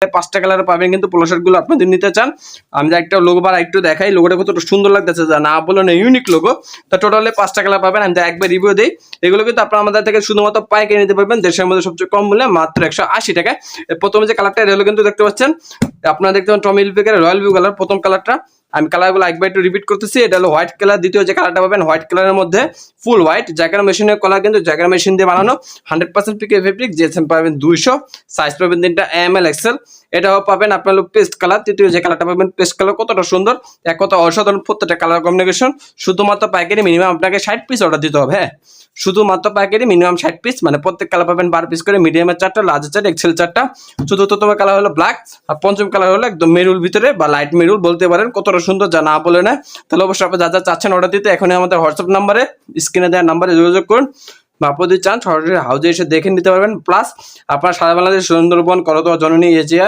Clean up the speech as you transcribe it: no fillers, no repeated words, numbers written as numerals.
5টা কালার পাবেন কিন্তু পোলো শার্ট গুলো আপনাদের নিতে চান। আমি একটা লোগো বার একটু দেখাই, লোগোটা কতটা সুন্দর লাগতেছে, যা না বলে না ইউনিক লোগো। তো টোটালি 5টা কালার পাবেন, আমি একবার রিভিউ দিই। এগুলো কিন্তু আপনারা আমাদের থেকে শুধুমাত্র পাইকারি নিতে পারবেন দেশের মধ্যে সবচেয়ে কম মূল্যে মাত্র 180 টাকায়। প্রথমে যে কালারটা এটা হলো কিন্তু দেখতে পাচ্ছেন, আপনারা দেখতে পাচ্ছেন টমি হিলফিগার রয়্যাল ব্লু কালার প্রথম কালারটা। আমি কালারগুলো একবার একটু রিপিট করতেছি। এটা হলো হোয়াইট কালার। দ্বিতীয় যে কালারটা পাবেন হোয়াইট কালারের মধ্যে ফুল হোয়াইট, জ্যাকের মেশিনের কালার কিন্তু জ্যাকের মেশিন দিয়ে বানানো 100% পিকে ফেব্রিক। জিএসএম পাবেন 200, সাইজ পাবেন 3টা এমএল এক্সেল। এটাও পাবেন আপনার পেস্ট কালার। তৃতীয় যে কালারটা পাবেন পেস্ট কালার, কতটা সুন্দর, এক কথা অসাধারণ প্রত্যেকটা কালার কম্বিনেশন। শুধুমাত্র পাইকারি মিনিমাম আপনাকে 60 পিস অর্ডার দিতে হবে। হ্যাঁ, শুধুমাত্র পাইকারি মিনিমাম 60 পিস, মানে প্রত্যেক কালার পাবেন 12 পিস করে, মিডিয়ামের 4টা, লার্জের 4টা, এক্সেল 4টা। চতুর্থতম কালার হলো ব্ল্যাক, আর পঞ্চম কালার হলো একদম মেরুল ভিতরে বা লাইট মেরুল বলতে পারেন। কতটা সুন্দর, যা না বলে না। তাহলে অবশ্যই আপনি যা যা চাচ্ছেন অর্ডার দিতে এখনই আমাদের হোয়াটসঅ্যাপ নাম্বারে, স্ক্রিনে দেওয়ার নাম্বারে যোগাযোগ করুন। বা আপনি যদি চান সরাসরি হাউজে এসে দেখে নিতে পারবেন। প্লাস আপনার সারা বাংলাদেশ সুন্দরবন, করতোয়া, জননী, এজিআর